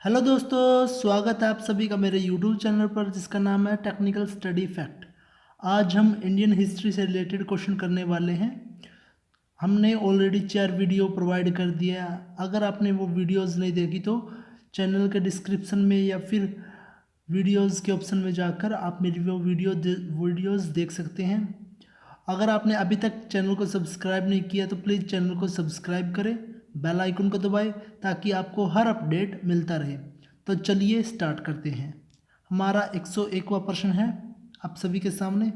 Hello दोस्तों, स्वागत है आप सभी का मेरे यूट्यूब चैनल पर जिसका नाम है टेक्निकल स्टडी फैक्ट। आज हम इंडियन हिस्ट्री से रिलेटेड क्वेश्चन करने वाले हैं। हमने ऑलरेडी 4 वीडियो प्रोवाइड कर दिया। अगर आपने वो वीडियोस नहीं देखी तो चैनल के डिस्क्रिप्शन में या फिर वीडियोस के ऑप्शन में जाकर आप मेरी वो वीडियोस देख सकते हैं। अगर आपने अभी तक चैनल को सब्सक्राइब नहीं किया तो प्लीज़ चैनल को सब्सक्राइब करें, बेल आइकन को दबाएं ताकि आपको हर अपडेट मिलता रहे। तो चलिए स्टार्ट करते हैं। हमारा 101वां प्रश्न है आप सभी के सामने।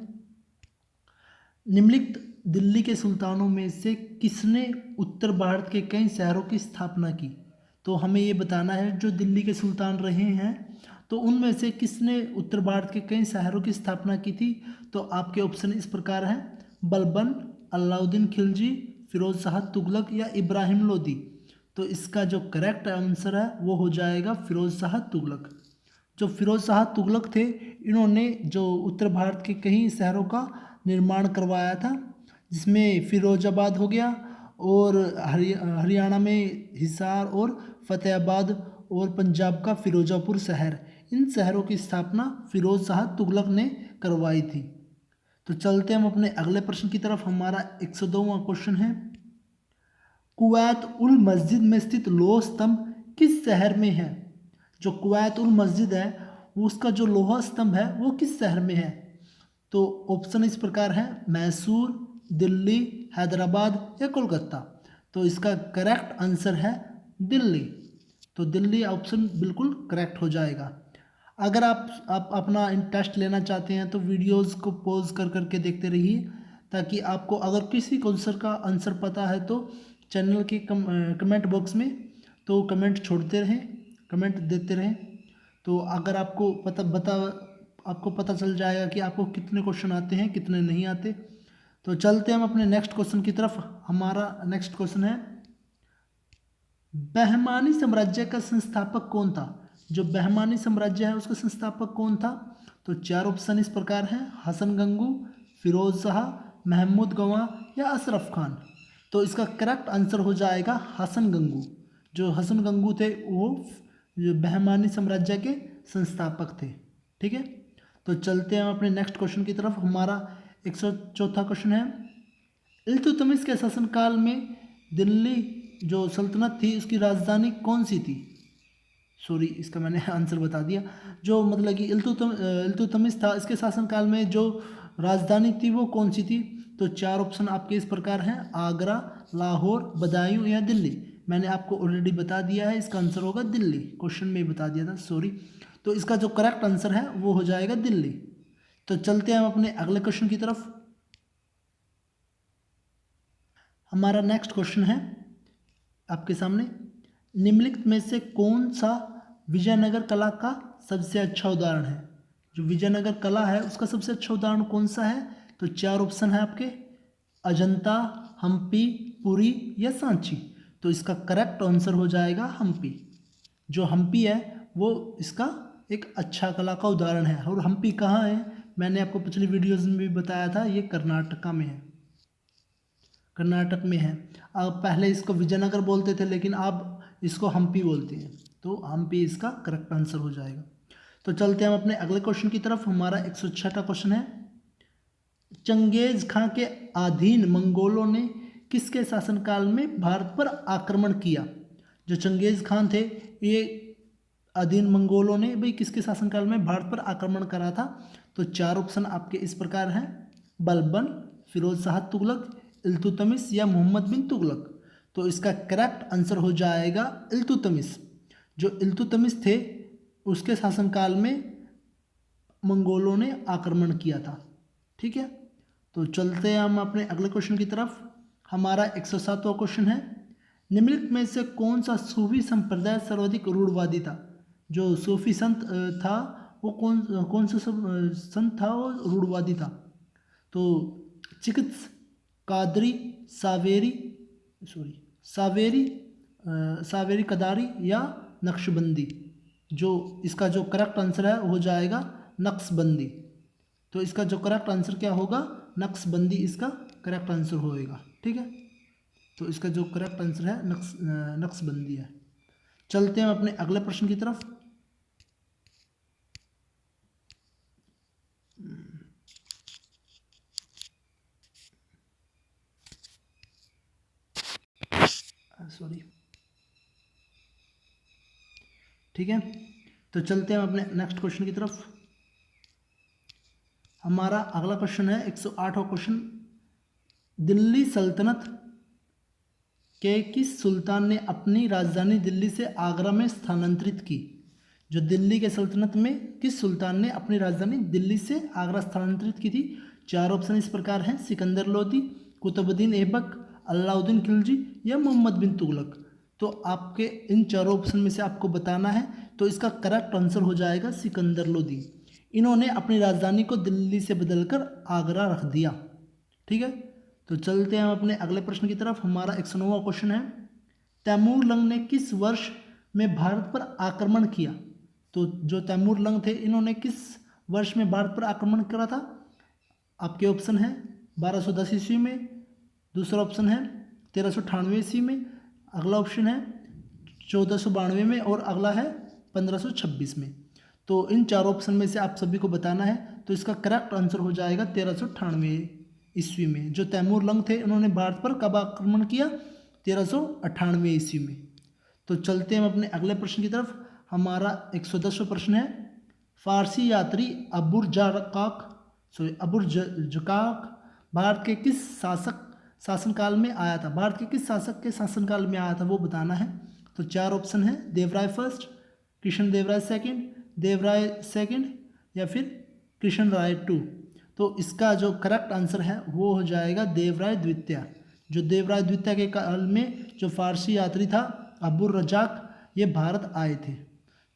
निम्नलिखित दिल्ली के सुल्तानों में से किसने उत्तर भारत के कई शहरों की स्थापना की? तो हमें ये बताना है जो दिल्ली के सुल्तान रहे हैं तो उनमें से किसने उत्तर भारत के कई शहरों की स्थापना की थी। तो आपके ऑप्शन इस प्रकार हैं: बलबन, अलाउद्दीन खिलजी, फिरोज शाह तुगलक या इब्राहिम लोदी। तो इसका जो करेक्ट आंसर है वो हो जाएगा फिरोज शाह तुगलक। जो फिरोज शाह तुगलक थे, इन्होंने जो उत्तर भारत के कई शहरों का निर्माण करवाया था, जिसमें फिरोजाबाद हो गया और हरियाणा में हिसार और फतेहाबाद और पंजाब का फिरोजापुर शहर, इन शहरों की स्थापना फिरोज शाह तुगलक ने करवाई थी। तो चलते हम अपने अगले प्रश्न की तरफ। हमारा 102वां क्वेश्चन है: कुवैत उल मस्जिद में स्थित लोह स्तंभ किस शहर में है? जो कुवैत उल मस्जिद है वो उसका जो लोहा स्तंभ है वो किस शहर में है? तो ऑप्शन इस प्रकार है: मैसूर, दिल्ली, हैदराबाद या कोलकाता। तो इसका करेक्ट आंसर है दिल्ली। तो दिल्ली ऑप्शन बिल्कुल करेक्ट हो जाएगा। अगर आप अपना टेस्ट लेना चाहते हैं तो वीडियोस को पॉज कर करके देखते रहिए, ताकि आपको अगर किसी क्वेश्चन का आंसर पता है तो चैनल के कमेंट बॉक्स में तो कमेंट छोड़ते रहें, कमेंट देते रहें। तो अगर आपको पता चल जाएगा कि आपको कितने क्वेश्चन आते हैं कितने नहीं आते। तो चलते हम अपने नेक्स्ट क्वेश्चन की तरफ। हमारा नेक्स्ट क्वेश्चन है: बहमानी साम्राज्य का संस्थापक कौन था? जो बहमानी साम्राज्य है उसका संस्थापक कौन था? तो 4 ऑप्शन इस प्रकार हैं: हसन गंगू, फिरोज शाह, महमूद गवां या अशरफ खान। तो इसका करेक्ट आंसर हो जाएगा हसन गंगू। जो हसन गंगू थे वो जो बहमानी साम्राज्य के संस्थापक थे। ठीक है, तो चलते हैं हम अपने नेक्स्ट क्वेश्चन की तरफ। हमारा 104वां क्वेश्चन है: इल्तुतमिश के शासनकाल में दिल्ली जो सल्तनत थी उसकी राजधानी कौन सी थी? सॉरी, इसका मैंने आंसर बता दिया। जो मतलब कि इल्तुतमिश था, इसके शासनकाल में जो राजधानी थी वो कौन सी थी? तो 4 ऑप्शन आपके इस प्रकार हैं: आगरा, लाहौर, बदायूं या दिल्ली। मैंने आपको ऑलरेडी बता दिया है, इसका आंसर होगा दिल्ली। क्वेश्चन में ही बता दिया था, सॉरी। तो इसका जो करेक्ट आंसर है वो हो जाएगा दिल्ली। तो चलते हैं हम अपने अगले क्वेश्चन की तरफ। हमारा नेक्स्ट क्वेश्चन है आपके सामने: निम्नलिखित में से कौन सा विजयनगर कला का सबसे अच्छा उदाहरण है? जो विजयनगर कला है उसका सबसे अच्छा उदाहरण कौन सा है? तो 4 ऑप्शन है आपके: अजंता, हम्पी, पुरी या सांची। तो इसका करेक्ट आंसर हो जाएगा हम्पी। जो हम्पी है वो इसका एक अच्छा कला का उदाहरण है। और हम्पी कहाँ है? मैंने आपको पिछली वीडियोज़ में भी बताया था, ये कर्नाटका में है, कर्नाटक में है। अब पहले इसको विजयनगर बोलते थे लेकिन अब इसको हम्पी बोलते हैं। तो हम्पी इसका करेक्ट आंसर हो जाएगा। तो चलते हैं हम अपने अगले क्वेश्चन की तरफ। हमारा 106वां क्वेश्चन है: चंगेज खां के अधीन मंगोलों ने किसके शासनकाल में भारत पर आक्रमण किया? जो चंगेज खान थे, ये अधीन मंगोलों ने भाई किसके शासनकाल में भारत पर आक्रमण करा था? तो 4 ऑप्शन आपके इस प्रकार हैं: बलबन, फिरोज शाह तुगलक, इल्तुतमिश या मोहम्मद बिन तुगलक। तो इसका करेक्ट आंसर हो जाएगा इल्तुतमिश। जो इल्तुतमिश थे उसके शासनकाल में मंगोलों ने आक्रमण किया था। ठीक है, तो चलते हैं हम अपने अगले क्वेश्चन की तरफ। हमारा 107वां क्वेश्चन है: निम्नलिखित में से कौन सा सूफी संप्रदाय सर्वाधिक रूढ़वादी था? जो सूफी संत था वो कौन कौन सा संत था वो रूढ़वादी था? तो चिकित्स, कादरी, सावेरी, सॉरी सावेरी सावेरी कदारी या नक्शबंदी। जो इसका जो करेक्ट आंसर है वो हो जाएगा नक्शबंदी। तो इसका जो करेक्ट आंसर क्या होगा? नक्शबंदी इसका करेक्ट आंसर होएगा। ठीक है, तो इसका जो करेक्ट आंसर है नक्शबंदी है। चलते हैं अपने अगले प्रश्न की तरफ। सॉरी, ठीक है, तो चलते हैं अपने नेक्स्ट क्वेश्चन की तरफ। हमारा अगला क्वेश्चन है 108वां क्वेश्चन। दिल्ली सल्तनत के किस सुल्तान ने अपनी राजधानी दिल्ली से आगरा में स्थानांतरित की? जो दिल्ली के सल्तनत में किस सुल्तान ने अपनी राजधानी दिल्ली से आगरा स्थानांतरित की थी? चार ऑप्शन इस प्रकार हैं: सिकंदर लोदी, कुतुबुद्दीन ऐबक, अलाउद्दीन खिलजी या मोहम्मद बिन तुगलक। तो आपके इन चारों ऑप्शन में से आपको बताना है, तो इसका करेक्ट आंसर हो जाएगा सिकंदर लोदी। इन्होंने अपनी राजधानी को दिल्ली से बदलकर आगरा रख दिया। ठीक है, तो चलते हैं हम अपने अगले प्रश्न की तरफ। हमारा 109वां क्वेश्चन है, तैमूर लंग ने किस वर्ष में भारत पर आक्रमण किया? तो जो तैमूर लंग थे, इन्होंने किस वर्ष में भारत पर आक्रमण करा था? आपके ऑप्शन है 1210 ईस्वी में, दूसरा ऑप्शन है 1398 ईस्वी में, अगला ऑप्शन है 1492 में और अगला है 1526 में। तो इन चार ऑप्शन में से आप सभी को बताना है, तो इसका करेक्ट आंसर हो जाएगा 1398 ईस्वी में। जो तैमूर लंग थे, उन्होंने भारत पर कब आक्रमण किया? 1398 ईस्वी में। तो चलते हैं हम अपने अगले प्रश्न की तरफ। हमारा 110वां प्रश्न है, फारसी यात्री अबुर जुकाक भारत के किस शासनकाल में आया था? भारत के किस शासक के शासनकाल में आया था, वो बताना है। तो चार ऑप्शन है: Devaraya first, Krishna Devaraya second, Devaraya second या फिर कृष्ण राय टू। तो इसका जो करेक्ट आंसर है वो हो जाएगा देवराय द्वितीय। जो देवराय द्वितीय के काल में जो फारसी यात्री था अबुर रजाक, ये भारत आए थे।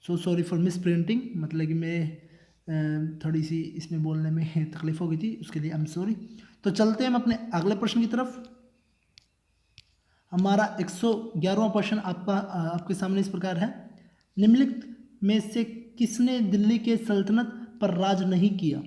So sorry for miss printing, मतलब कि मैं थोड़ी सी इसमें बोलने में तकलीफ हो गई थी, उसके लिए आई एम सॉरी। तो चलते हैं हम अपने अगले प्रश्न की तरफ। हमारा 111वां क्वेश्चन आपके सामने इस प्रकार है, निम्नलिखित में से किसने दिल्ली के सल्तनत पर राज नहीं किया?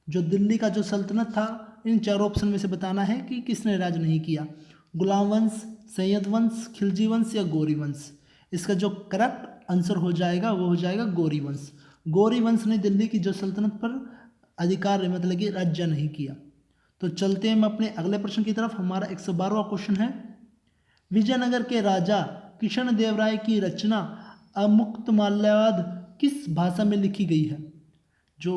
जो दिल्ली का जो सल्तनत था, इन चारों ऑप्शन में से बताना है कि किसने राज नहीं किया। गुलाम वंश, सैयद वंश, खिलजी वंश या गौरी वंश। इसका जो करेक्ट आंसर हो जाएगा वो हो जाएगा गौरी वंश। गौरी वंश ने दिल्ली की जो सल्तनत पर अधिकार मतलब कि राज्य नहीं किया। तो चलते हैं हम अपने अगले प्रश्न की तरफ। हमारा 112वां क्वेश्चन है, विजयनगर के राजा कृष्णदेवराय की रचना अमुक्तमाल्यावाद किस भाषा में लिखी गई है? जो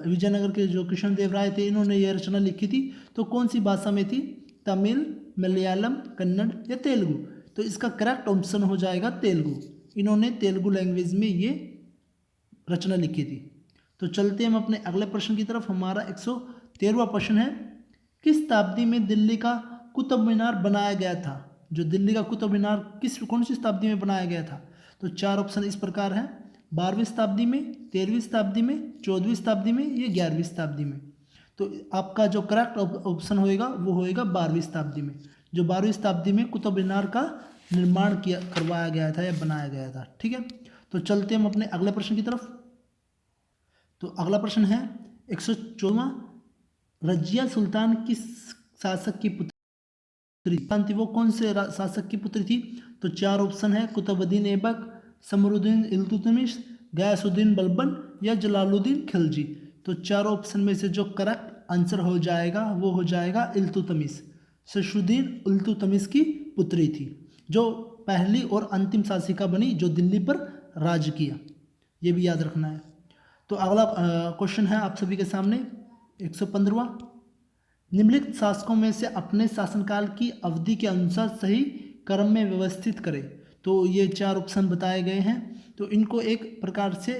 विजयनगर के जो कृष्णदेवराय थे, इन्होंने यह रचना लिखी थी, तो कौन सी भाषा में थी? तमिल, मलयालम, कन्नड़ या तेलुगु। तो इसका करेक्ट ऑप्शन हो जाएगा तेलुगु। इन्होंने तेलुगु लैंग्वेज में ये रचना लिखी थी। तो चलते हैं हम अपने अगले प्रश्न की तरफ। हमारा 113वां प्रश्न है, किस शताब्दी में दिल्ली का कुतुब मीनार बनाया गया था? जो दिल्ली का कुतुब मीनार कौन सी शताब्दी में बनाया गया था? तो चार ऑप्शन इस प्रकार हैं: 12वीं शताब्दी में, 13वीं शताब्दी में, 14वीं शताब्दी में या 11वीं शताब्दी में। तो आपका जो करेक्ट ऑप्शन होएगा वो होएगा 12वीं शताब्दी में। जो 12वीं शताब्दी में कुतुब मीनार का निर्माण करवाया गया था या बनाया गया था। ठीक है, तो चलते हम अपने अगले प्रश्न की तरफ। तो अगला प्रश्न है 114वां, रजिया सुल्तान किस शासक की पुत्री थी? वो कौन से शासक की पुत्री थी? तो चार ऑप्शन है: कुतुबुद्दीन ऐबक, समरुद्दीन इल्तुतमिश, गयासुद्दीन बलबन या जलालुद्दीन खिलजी। तो चारों ऑप्शन में से जो करेक्ट आंसर हो जाएगा वो हो जाएगा इल्तुतमिश। शमसुद्दीन इल्तुतमिश की पुत्री थी, जो पहली और अंतिम शासिका बनी जो दिल्ली पर राज किया। ये भी याद रखना है। तो अगला क्वेश्चन है आप सभी के सामने 115वां, निम्नलिखित शासकों में से अपने शासनकाल की अवधि के अनुसार सही क्रम में व्यवस्थित करें। तो ये चार ऑप्शन बताए गए हैं, तो इनको एक प्रकार से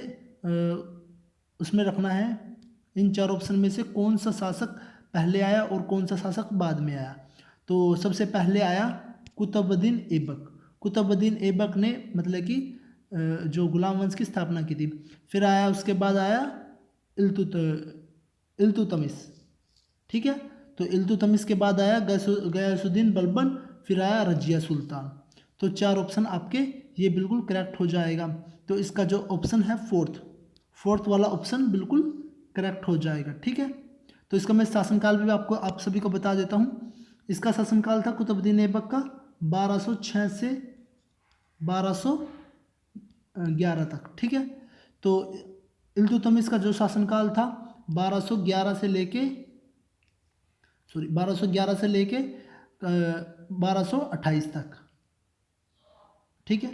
उसमें रखना है। इन चार ऑप्शन में से कौन सा शासक पहले आया और कौन सा शासक बाद में आया। तो सबसे पहले आया कुतुबुद्दीन ऐबक। कुतुबुद्दीन ऐबक ने मतलब कि जो गुलाम वंश की स्थापना की थी। फिर आया उसके बाद आया इल्तुतमिश। ठीक है, तो इल्तुतमिश के बाद आया गयासुद्दीन बलबन, फिर आया रजिया सुल्तान। तो चार ऑप्शन आपके ये बिल्कुल करेक्ट हो जाएगा। तो इसका जो ऑप्शन है फोर्थ वाला ऑप्शन बिल्कुल करेक्ट हो जाएगा। ठीक है, तो इसका मैं शासनकाल भी आपको आप सभी को बता देता हूँ। इसका शासनकाल था कुतुबुद्दीन ऐबक का 1206 से 1200 11 तक, ठीक है। तो इल्तुतमिश का जो शासनकाल था 1211 से लेके 1228 तक, ठीक है,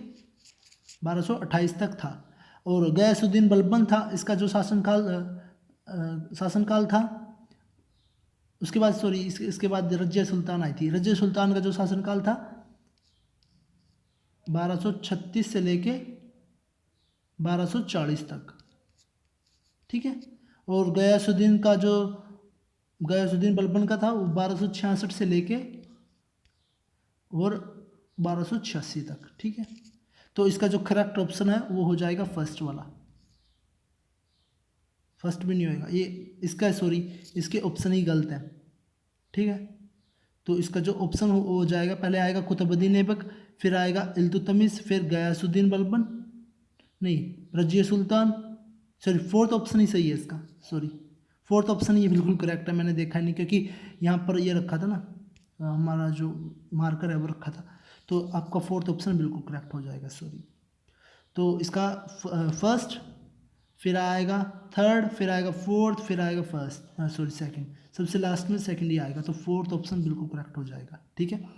1228 तक था। और गयासुद्दीन बलबन था इसका जो शासनकाल था। उसके बाद इसके बाद रजिया सुल्तान आई थी। रजिया सुल्तान का जो शासनकाल था 1236 से लेके 1240 तक, ठीक है। और गयासुद्दीन बलबन का था वो 1266 से लेके और 1286 तक, ठीक है। तो इसका जो करेक्ट ऑप्शन है वो हो जाएगा फर्स्ट वाला। फर्स्ट भी नहीं होएगा ये, इसके ऑप्शन ही गलत है, ठीक है। तो इसका जो ऑप्शन हो जाएगा, पहले आएगा कुतुबुद्दीन ऐबक, फिर आएगा इल्तुतमिश, फिर गयासुद्दीन बलबन, नहीं रजिया सुल्तान, फोर्थ ऑप्शन ही सही है इसका, फोर्थ ऑप्शन ये बिल्कुल करेक्ट है। मैंने देखा नहीं क्योंकि यहाँ पर ये रखा था ना, हमारा जो मार्कर है वो रखा था, तो आपका फोर्थ ऑप्शन बिल्कुल करेक्ट हो जाएगा, तो इसका फर्स्ट, फिर आएगा थर्ड, फिर आएगा फोर्थ, फिर आएगा सेकंड, सबसे लास्ट में सेकंड ही आएगा, तो फोर्थ ऑप्शन बिल्कुल करेक्ट हो जाएगा, ठीक है।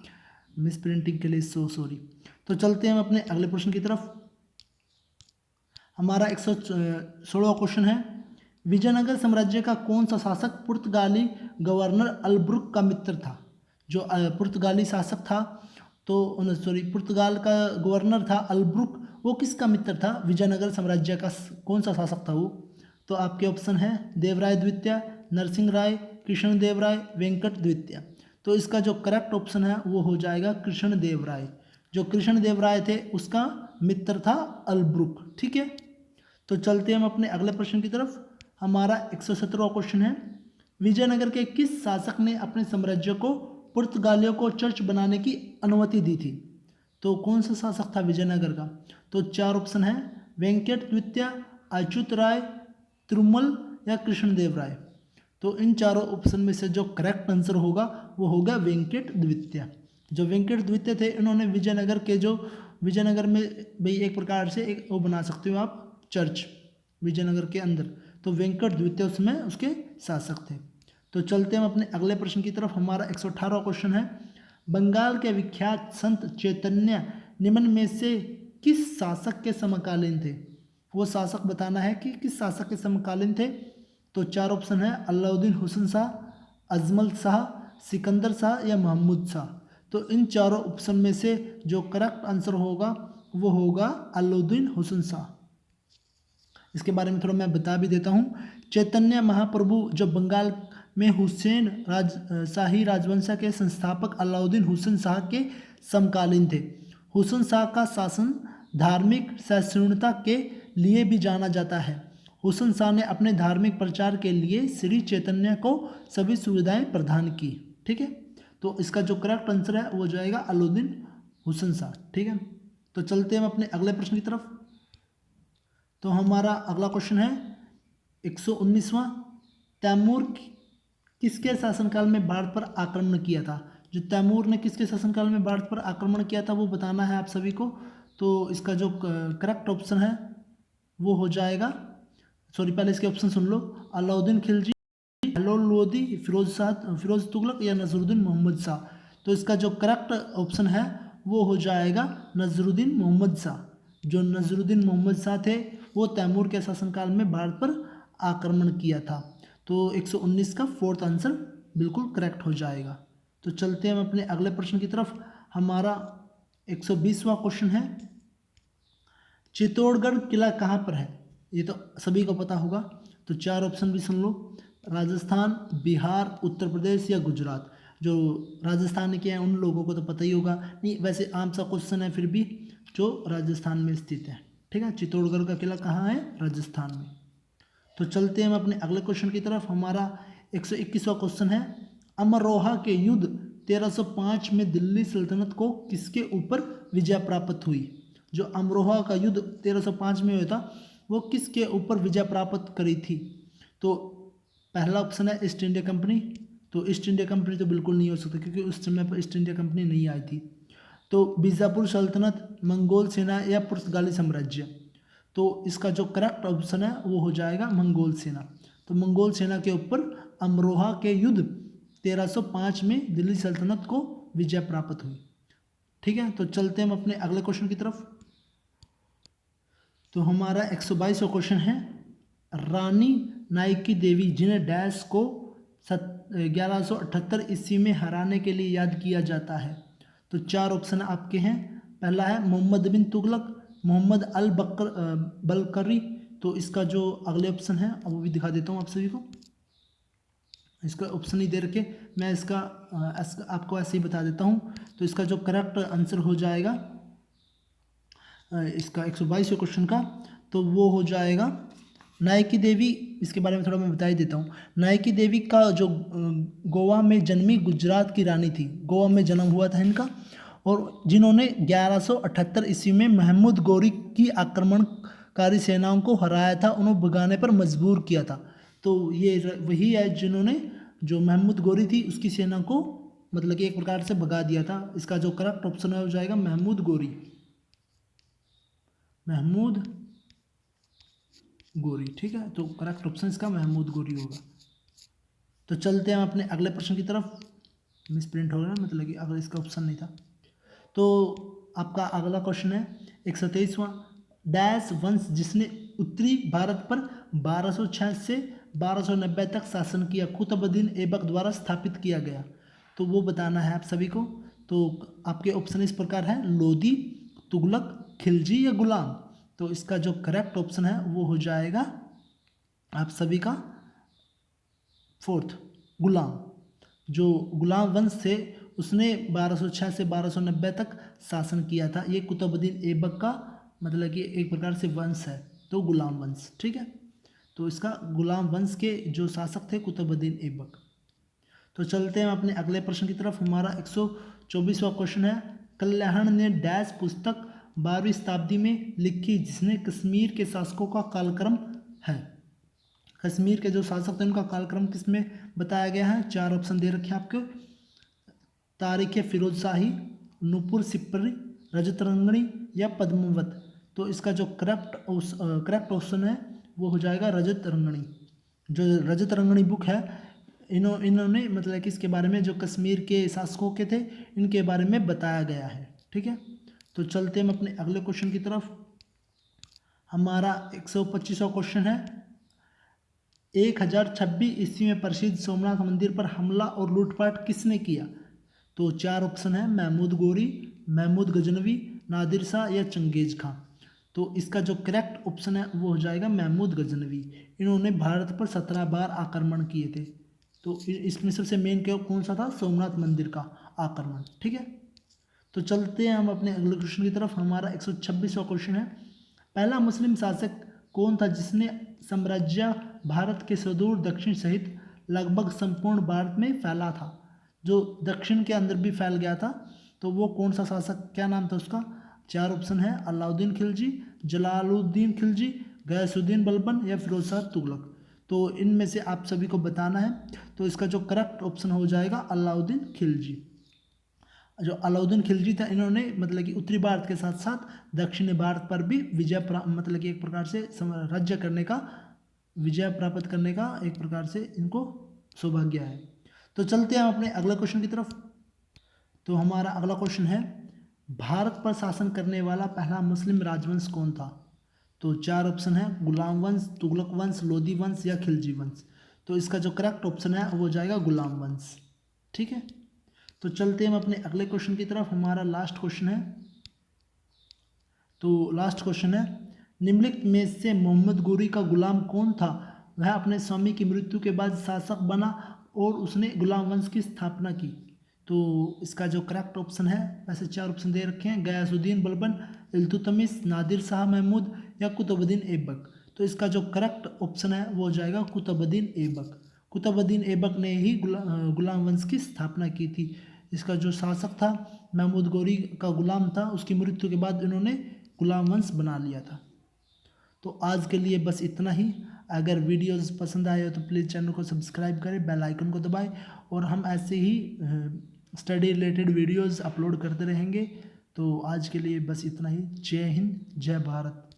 मिस प्रिंटिंग के लिए सॉरी। तो चलते हैं हम अपने अगले प्रश्न की तरफ। हमारा 116वां क्वेश्चन है, विजयनगर साम्राज्य का कौन सा शासक पुर्तगाली गवर्नर अलब्रुक का मित्र था? जो पुर्तगाली शासक था, तो पुर्तगाल का गवर्नर था अलब्रुक, वो किसका मित्र था? विजयनगर साम्राज्य का कौन सा शासक था वो? तो आपके ऑप्शन है देवराय द्वितीय, नरसिंह राय, कृष्ण देव राय, वेंकट द्वितीय। तो इसका जो करेक्ट ऑप्शन है वो हो जाएगा कृष्ण देव राय। जो कृष्ण देव राय थे उसका मित्र था अलब्रुक, ठीक है। तो चलते हैं हम अपने अगले प्रश्न की तरफ। हमारा 117वां क्वेश्चन है, विजयनगर के किस शासक ने अपने साम्राज्य को पुर्तगालियों को चर्च बनाने की अनुमति दी थी? तो कौन सा शासक था विजयनगर का? तो चार ऑप्शन है, वेंकट द्वितीय, अच्युत राय, तिरुमल या कृष्णदेव राय। तो इन चारों ऑप्शन में से जो करेक्ट आंसर होगा वो होगा वेंकट द्वितीय। जो वेंकट द्वितीय थे, इन्होंने विजयनगर में भाई एक प्रकार से एक वो बना सकते हो आप चर्च विजयनगर के अंदर, तो वेंकट द्वितीय उसमें उसके शासक थे। तो चलते हैं हम अपने अगले प्रश्न की तरफ। हमारा 118वां क्वेश्चन है, बंगाल के विख्यात संत चैतन्य निम्न में से किस शासक के समकालीन थे? वो शासक बताना है कि किस शासक के समकालीन थे। तो चार ऑप्शन है, अलाउद्दीन हुसैन शाह, अजमल शाह, सिकंदर शाह या महमूद शाह। तो इन चारों ऑप्शन में से जो करेक्ट आंसर होगा वो होगा अलाउद्दीन हुसैन शाह। इसके बारे में थोड़ा मैं बता भी देता हूँ। चैतन्य महाप्रभु जो बंगाल में शाही राजवंश के संस्थापक अलाउद्दीन हुसैन शाह के समकालीन थे। हुसैन शाह का शासन धार्मिक सहिष्णुता के लिए भी जाना जाता है। हुसैन शाह ने अपने धार्मिक प्रचार के लिए श्री चैतन्य को सभी सुविधाएं प्रदान की, ठीक है। तो इसका जो करेक्ट आंसर है वो जाएगा अलाउद्दीन हुसैन शाह, ठीक है। तो चलते हैं हम अपने अगले प्रश्न की तरफ। तो हमारा अगला क्वेश्चन है 119वां, तैमूर किसके शासनकाल में भारत पर आक्रमण किया था? जो तैमूर ने किसके शासनकाल में भारत पर आक्रमण किया था वो बताना है आप सभी को। तो इसका जो करेक्ट ऑप्शन है वो हो जाएगा, पहले इसके ऑप्शन सुन लो, अलाउद्दीन खिलजी, हेलो लोदी, फिरोज तुगलक या नजरुद्दीन मोहम्मद शाह। तो इसका जो करेक्ट ऑप्शन है वो हो जाएगा नजरुद्दीन मोहम्मद शाह। जो नजरुद्दीन मोहम्मद शाह थे वो तैमूर के शासनकाल में भारत पर आक्रमण किया था। तो 119 का फोर्थ आंसर बिल्कुल करेक्ट हो जाएगा। तो चलते हैं हम अपने अगले प्रश्न की तरफ। हमारा 120वां क्वेश्चन है, चित्तौड़गढ़ किला कहाँ पर है? ये तो सभी को पता होगा, तो चार ऑप्शन भी सुन लो, राजस्थान, बिहार, उत्तर प्रदेश या गुजरात। जो राजस्थान के हैं उन लोगों को तो पता ही होगा, नहीं वैसे आम सा क्वेश्चन है फिर भी, जो राजस्थान में स्थित है, ठीक है। चित्तौड़गढ़ का किला कहाँ है? राजस्थान में। तो चलते हैं हम अपने अगले क्वेश्चन की तरफ। हमारा 121वां क्वेश्चन है, अमरोहा के युद्ध 1305 में दिल्ली सल्तनत को किसके ऊपर विजय प्राप्त हुई? जो अमरोहा का युद्ध 1305 में हुआ था वो किसके ऊपर विजय प्राप्त करी थी? तो पहला ऑप्शन है ईस्ट इंडिया कंपनी। तो ईस्ट इंडिया कंपनी तो बिल्कुल नहीं हो सकता क्योंकि उस समय पर ईस्ट इंडिया कंपनी नहीं आई थी। तो बीजापुर सल्तनत, मंगोल सेना या पुर्तगाली साम्राज्य। तो इसका जो करेक्ट ऑप्शन है वो हो जाएगा मंगोल सेना। तो मंगोल सेना के ऊपर अमरोहा के युद्ध 1305 में दिल्ली सल्तनत को विजय प्राप्त हुई। ठीक है, तो चलते हैं हम अपने अगले क्वेश्चन की तरफ। तो हमारा 122वां क्वेश्चन है, रानी नाइकी देवी जिन्हें डैश को 1178 ईस्वी में हराने के लिए याद किया जाता है। तो चार ऑप्शन आपके हैं। पहला है मोहम्मद बिन तुगलक, मोहम्मद अल बलकरी। तो इसका जो अगले ऑप्शन है अब वो भी दिखा देता हूँ आप सभी को। इसका ऑप्शन ही दे रखे, मैं इसका आपको ऐसे ही बता देता हूँ। तो इसका जो करेक्ट आंसर हो जाएगा इसका 122वें क्वेश्चन का, तो वो हो जाएगा नायकी देवी। इसके बारे में थोड़ा मैं बता ही देता हूँ। नायकी देवी का जो गोवा में जन्मी गुजरात की रानी थी, गोवा में जन्म हुआ था इनका, और जिन्होंने 1178 ईस्वी में महमूद गौरी की आक्रमणकारी सेनाओं को हराया था, उन्हें भगाने पर मजबूर किया था। तो ये वही है जिन्होंने, जो महमूद गौरी थी उसकी सेना को मतलब कि एक प्रकार से भगा दिया था। इसका जो करेक्ट ऑप्शन हो जाएगा महमूद गौरी, महमूद गौरी। ठीक है, तो करेक्ट ऑप्शन इसका महमूद गौरी होगा। तो चलते हैं अपने अगले प्रश्न की तरफ। मिस प्रिंट हो गया, मतलब कि अगर इसका ऑप्शन नहीं था। तो आपका अगला क्वेश्चन है 123वां, डैश वंश जिसने उत्तरी भारत पर 1206 से 1290 तक शासन किया, कुतुबुद्दीन ऐबक द्वारा स्थापित किया गया। तो वो बताना है आप सभी को। तो आपके ऑप्शन इस प्रकार है, लोदी, तुगलक, खिलजी या गुलाम। तो इसका जो करेक्ट ऑप्शन है वो हो जाएगा आप सभी का फोर्थ, गुलाम। जो गुलाम वंश थे उसने 1206 से 1290 तक शासन किया था। ये कुतुबुद्दीन ऐबक का मतलब कि एक प्रकार से वंश है, तो गुलाम वंश। ठीक है, तो इसका गुलाम वंश के जो शासक थे कुतुबुद्दीन ऐबक। तो चलते हैं अपने अगले प्रश्न की तरफ। हमारा 124वां क्वेश्चन है, कल्याण ने डैश पुस्तक 12वीं शताब्दी में लिखी जिसने कश्मीर के शासकों का कालक्रम है। कश्मीर के जो शासक थे उनका कालक्रम किसमें बताया गया है। चार ऑप्शन दे रखे हैं आपके, तारीख फिरोज शाही, नूपुर सिप्परी, रजत रंगणी या पद्मावत। तो इसका जो करेक्ट ऑप्शन है वो हो जाएगा रजत रंगणी। जो रजत रंगणी बुक है, इन्होंने मतलब कि इसके बारे में जो कश्मीर के शासकों के थे इनके बारे में बताया गया है। ठीक है, तो चलते हैं हम अपने अगले क्वेश्चन की तरफ। हमारा 125वां क्वेश्चन है, 1026 ईस्वी में प्रसिद्ध सोमनाथ मंदिर पर हमला और लूटपाट किसने किया। तो चार ऑप्शन है, महमूद गौरी, महमूद गजनवी, नादिर शाह या चंगेज खां। तो इसका जो करेक्ट ऑप्शन है वो हो जाएगा महमूद गजनवी। इन्होंने भारत पर 17 बार आक्रमण किए थे। तो इसमें सबसे मेन कौन सा था, सोमनाथ मंदिर का आक्रमण। ठीक है, तो चलते हैं हम अपने अगले क्वेश्चन की तरफ। हमारा 126वां क्वेश्चन है, पहला मुस्लिम शासक कौन था जिसने साम्राज्य भारत के सुदूर दक्षिण सहित लगभग संपूर्ण भारत में फैला था, जो दक्षिण के अंदर भी फैल गया था। तो वो कौन सा शासक, क्या नाम था उसका। चार ऑप्शन है, अलाउद्दीन खिलजी, जलालुद्दीन खिलजी, गयासुद्दीन बलबन या फिरोज शाह तुगलक। तो इनमें से आप सभी को बताना है। तो इसका जो करेक्ट ऑप्शन हो जाएगा अलाउद्दीन खिलजी। जो अलाउद्दीन खिलजी था, इन्होंने मतलब कि उत्तरी भारत के साथ साथ दक्षिणी भारत पर भी मतलब कि एक प्रकार से राज्य करने का, विजय प्राप्त करने का एक प्रकार से इनको सौभाग्य है। तो चलते हैं हम अपने अगले क्वेश्चन की तरफ। तो हमारा अगला क्वेश्चन है, भारत पर शासन करने वाला पहला मुस्लिम राजवंश कौन था। तो चार ऑप्शन है, गुलाम वंश, तुगलक वंश, लोदी वंश या खिलजी वंश। तो इसका जो करेक्ट ऑप्शन है वो हो जाएगा गुलाम वंश। ठीक है, तो चलते हैं हम अपने अगले क्वेश्चन की तरफ। हमारा लास्ट क्वेश्चन है। तो लास्ट क्वेश्चन है, निम्नलिखित में से मोहम्मद गौरी का गुलाम कौन था। वह अपने स्वामी की मृत्यु के बाद शासक बना और उसने गुलाम वंश की स्थापना की। तो इसका जो करेक्ट ऑप्शन है, वैसे चार ऑप्शन दे रखे हैं, गयासुद्दीन बलबन, इल्तुतमिश, नादिर शाह महमूद या कुतुबुद्दीन ऐबक। तो इसका जो करेक्ट ऑप्शन है वो हो जाएगा कुतुबुद्दीन ऐबक। कुतुबुद्दीन ऐबक ने ही गुलाम वंश की स्थापना की थी। इसका जो शासक था महमूद गौरी का गुलाम था, उसकी मृत्यु के बाद इन्होंने गुलाम वंश बना लिया था। तो आज के लिए बस इतना ही। अगर वीडियोस पसंद आए हो तो प्लीज़ चैनल को सब्सक्राइब करें, बेल आइकन को दबाएं, और हम ऐसे ही स्टडी रिलेटेड वीडियोस अपलोड करते रहेंगे। तो आज के लिए बस इतना ही। जय हिंद, जय भारत।